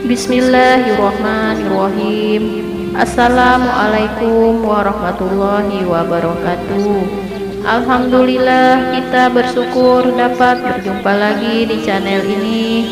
Bismillahirrahmanirrahim. Assalamualaikum warahmatullahi wabarakatuh. Alhamdulillah, kita bersyukur dapat berjumpa lagi di channel ini.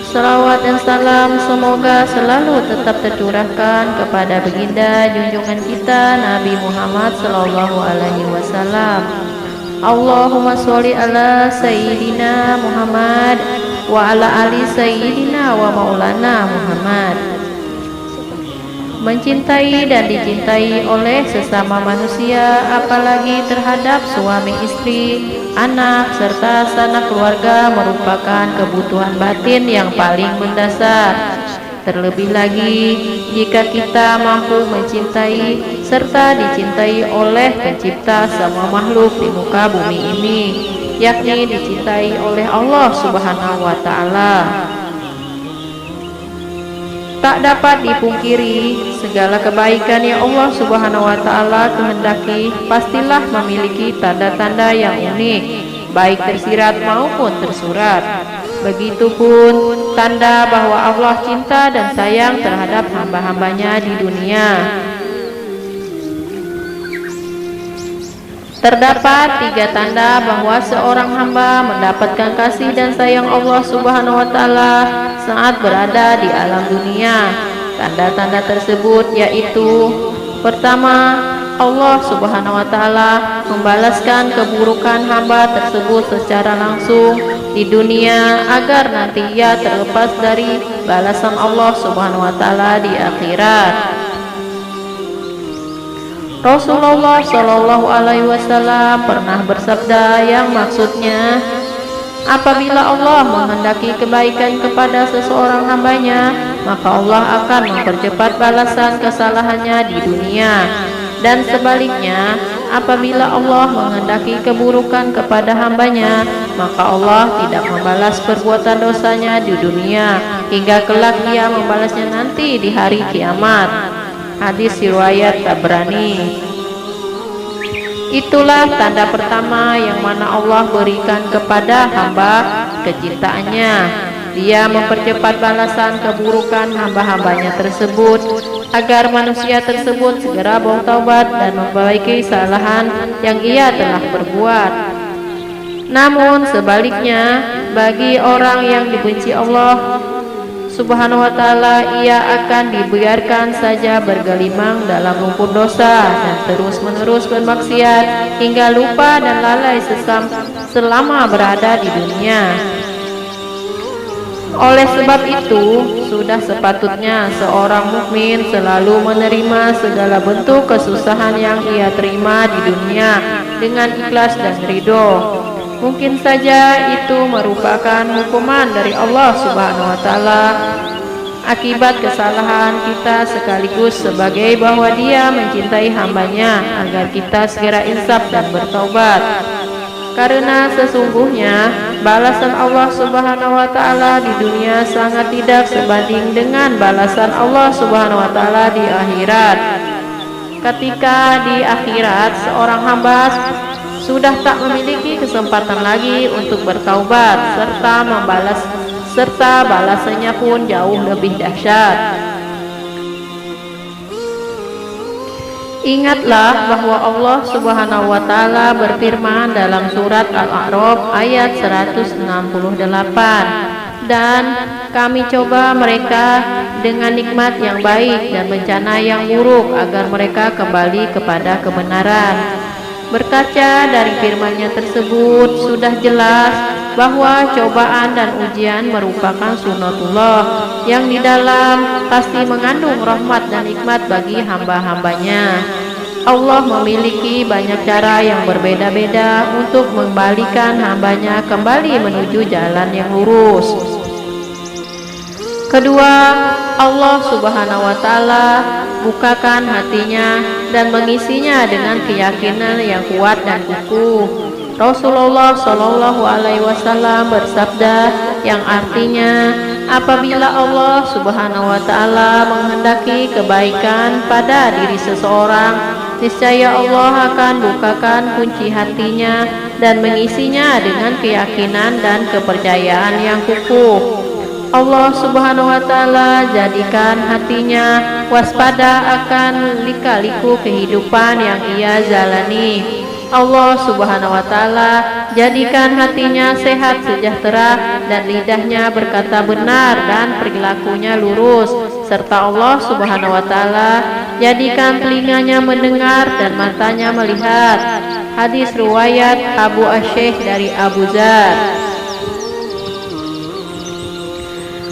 Salawat dan salam semoga selalu tetap tercurahkan kepada baginda junjungan kita Nabi Muhammad sallallahu alaihi wasallam. Allahumma sholli ala sayyidina Muhammad wa ala ali sayyidina wa maulana Muhammad. Mencintai dan dicintai oleh sesama manusia, apalagi terhadap suami istri, anak, serta sanak keluarga merupakan kebutuhan batin yang paling mendasar. Terlebih lagi jika kita mampu mencintai serta dicintai oleh pencipta semua makhluk di muka bumi ini, yakni dicintai oleh Allah Subhanahu wa Ta'ala. Tak dapat dipungkiri, segala kebaikan yang Allah Subhanahu wa Ta'ala kehendaki pastilah memiliki tanda-tanda yang unik, baik tersirat maupun tersurat. Begitupun tanda bahwa Allah cinta dan sayang terhadap hamba-hambanya di dunia. Terdapat 3 tanda bahwa seorang hamba mendapatkan kasih dan sayang Allah Subhanahu wa Ta'ala saat berada di alam dunia. Tanda-tanda tersebut yaitu: pertama, Allah Subhanahu wa Ta'ala membalaskan keburukan hamba tersebut secara langsung di dunia agar nanti ia terlepas dari balasan Allah Subhanahu wa Ta'ala di akhirat. Rasulullah Shallallahu Alaihi Wasallam pernah bersabda yang maksudnya, apabila Allah menghendaki kebaikan kepada seseorang hambanya, maka Allah akan mempercepat balasan kesalahannya di dunia. Dan sebaliknya, apabila Allah menghendaki keburukan kepada hambanya, maka Allah tidak membalas perbuatan dosanya di dunia, hingga kelak Ia membalasnya nanti di hari kiamat. Hadis riwayat Tabrani. Itulah tanda pertama yang mana Allah berikan kepada hamba kecintaannya. Dia mempercepat balasan keburukan hamba-hambanya tersebut agar manusia tersebut segera bertaubat dan memperbaiki kesalahan yang ia telah perbuat. Namun sebaliknya, bagi orang yang dibenci Allah Subhanahu wa Ta'ala, ia akan dibiarkan saja bergelimang dalam lumpur dosa dan terus-menerus bermaksiat hingga lupa dan lalai selama berada di dunia. Oleh sebab itu, sudah sepatutnya seorang mukmin selalu menerima segala bentuk kesusahan yang ia terima di dunia dengan ikhlas dan ridho. Mungkin saja itu merupakan hukuman dari Allah Subhanahu wa Ta'ala akibat kesalahan kita, sekaligus sebagai bahwa Dia mencintai hambanya agar kita segera insaf dan bertaubat. Karena sesungguhnya balasan Allah Subhanahu wa Ta'ala di dunia sangat tidak sebanding dengan balasan Allah Subhanahu wa Ta'ala di akhirat. Ketika di akhirat seorang hamba sudah tak memiliki kesempatan lagi untuk bertaubat serta balasannya pun jauh lebih dahsyat. Ingatlah bahwa Allah Subhanahu wa Ta'ala berfirman dalam surat Al-A'raf ayat 168, dan kami coba mereka dengan nikmat yang baik dan bencana yang buruk agar mereka kembali kepada kebenaran. Berkaca dari firman-Nya tersebut, sudah jelas bahwa cobaan dan ujian merupakan sunnatullah yang di dalam pasti mengandung rahmat dan nikmat bagi hamba-hambanya. Allah memiliki banyak cara yang berbeda-beda untuk mengembalikan hambanya kembali menuju jalan yang lurus. Kedua, Allah Subhanahu wa Ta'ala bukakan hatinya dan mengisinya dengan keyakinan yang kuat dan kukuh. Rasulullah Shallallahu Alaihi Wasallam bersabda yang artinya, apabila Allah Subhanahu wa Ta'ala menghendaki kebaikan pada diri seseorang, niscaya Allah akan bukakan kunci hatinya dan mengisinya dengan keyakinan dan kepercayaan yang kukuh. Allah Subhanahu wa Ta'ala jadikan hatinya waspada akan lika-liku kehidupan yang ia jalani. Allah Subhanahu wa Ta'ala jadikan hatinya sehat sejahtera dan lidahnya berkata benar dan perilakunya lurus, serta Allah Subhanahu wa Ta'ala jadikan telinganya mendengar dan matanya melihat. Hadis riwayat Abu Asy'ah dari Abu Dzar.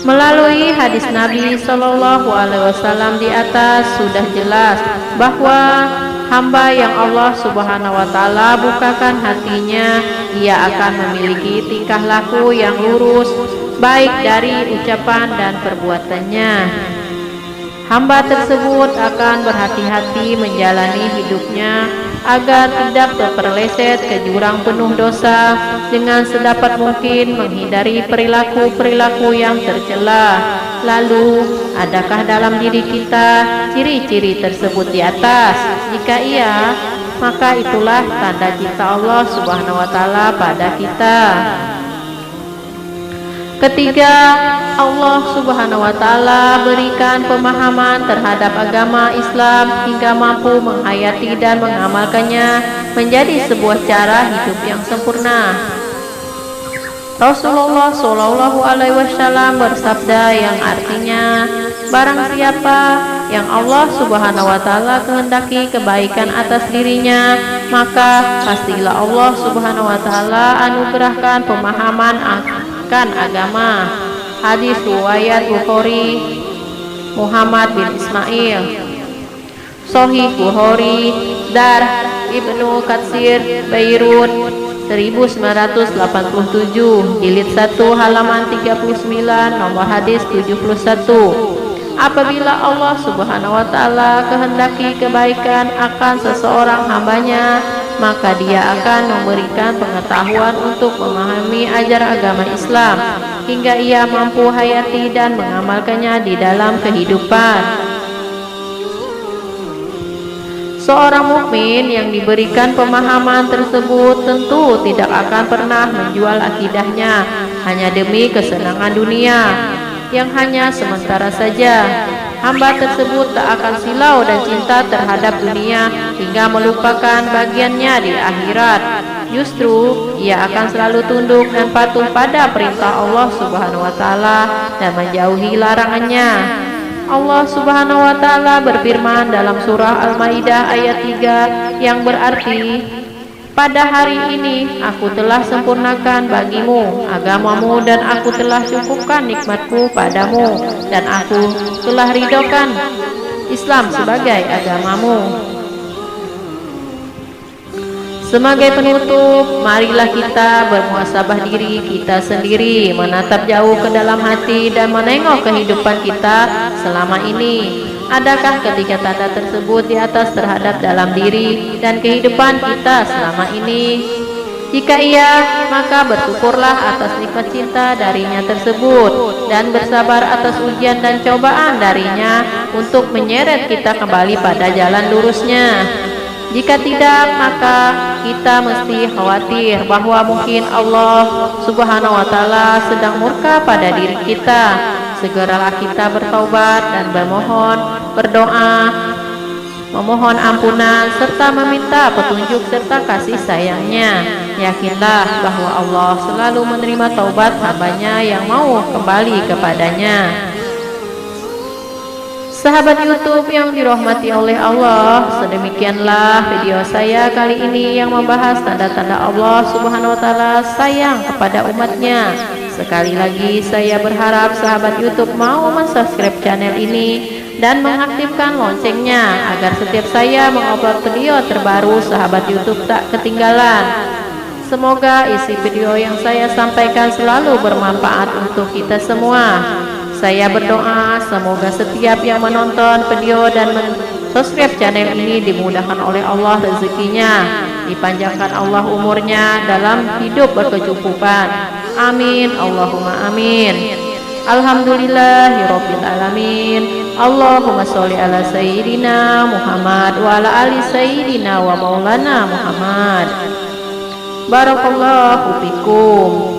Melalui hadis Nabi Shallallahu Alaihi Wasallam di atas sudah jelas bahwa hamba yang Allah Subhanahu Wa Taala bukakan hatinya, ia akan memiliki tingkah laku yang lurus, baik dari ucapan dan perbuatannya. Hamba tersebut akan berhati-hati menjalani hidupnya agar tidak terpeleset ke jurang penuh dosa, dengan sedapat mungkin menghindari perilaku-perilaku yang tercela. Lalu, adakah dalam diri kita ciri-ciri tersebut di atas? Jika iya, maka itulah tanda cinta Allah Subhanahu wa Ta'ala pada kita. Ketiga, Allah Subhanahu wa Ta'ala berikan pemahaman terhadap agama Islam hingga mampu menghayati dan mengamalkannya menjadi sebuah cara hidup yang sempurna. Rasulullah Shallallahu Alaihi Wasallam bersabda yang artinya, barang siapa yang Allah Subhanahu wa Ta'ala kehendaki kebaikan atas dirinya, maka pastilah Allah Subhanahu wa Ta'ala anugerahkan pemahaman akan agama. Hadis riwayat Bukhari, Muhammad bin Ismail. Sahih Bukhari, Dar Ibnu Katsir, Beirut 1987, jilid 1 halaman 39, nomor hadis 71. Apabila Allah Subhanahu wa Ta'ala kehendaki kebaikan akan seseorang hambanya, maka dia akan memberikan pengetahuan untuk memahami ajaran agama Islam hingga ia mampu hayati dan mengamalkannya di dalam kehidupan. Seorang mukmin yang diberikan pemahaman tersebut tentu tidak akan pernah menjual akidahnya hanya demi kesenangan dunia yang hanya sementara saja. Hamba tersebut tak akan silau dan cinta terhadap dunia hingga melupakan bagiannya di akhirat. Justru ia akan selalu tunduk dan patuh pada perintah Allah Subhanahu wa Ta'ala dan menjauhi larangannya. Allah Subhanahu wa Ta'ala berfirman dalam surah Al-Maidah ayat 3 yang berarti, pada hari ini aku telah sempurnakan bagimu agamamu dan aku telah cukupkan nikmatku padamu dan aku telah ridhokan Islam sebagai agamamu. Sebagai penutup, marilah kita bermuhasabah diri kita sendiri, menatap jauh ke dalam hati dan menengok kehidupan kita selama ini. Adakah ketiga tanda tersebut di atas terhadap dalam diri dan kehidupan kita selama ini? Jika iya, maka bersyukurlah atas nikmat cinta darinya tersebut dan bersabar atas ujian dan cobaan darinya untuk menyeret kita kembali pada jalan lurusnya. Jika tidak, maka kita mesti khawatir bahwa mungkin Allah Subhanahu wa Ta'ala sedang murka pada diri kita. Segeralah kita bertaubat dan berdoa, memohon ampunan serta meminta petunjuk serta kasih sayangnya. Yakinlah bahwa Allah selalu menerima taubat hambanya yang mau kembali kepadanya. Sahabat YouTube yang dirahmati oleh Allah, sedemikianlah video saya kali ini yang membahas tanda-tanda Allah Subhanahu wa Ta'ala sayang kepada umatnya. Sekali lagi saya berharap sahabat YouTube mau mensubscribe channel ini dan mengaktifkan loncengnya agar setiap saya mengupload video terbaru sahabat YouTube tak ketinggalan. Semoga isi video yang saya sampaikan selalu bermanfaat untuk kita semua. Saya berdoa semoga setiap yang menonton video dan subscribe channel ini dimudahkan oleh Allah rezekinya, dipanjangkan Allah umurnya dalam hidup berkecukupan. Amin, Allahumma amin. Alhamdulillahirabbil alamin. Allahumma sholli ala sayyidina Muhammad wa ala ali sayyidina wa maulana Muhammad. Barakallahu fikum.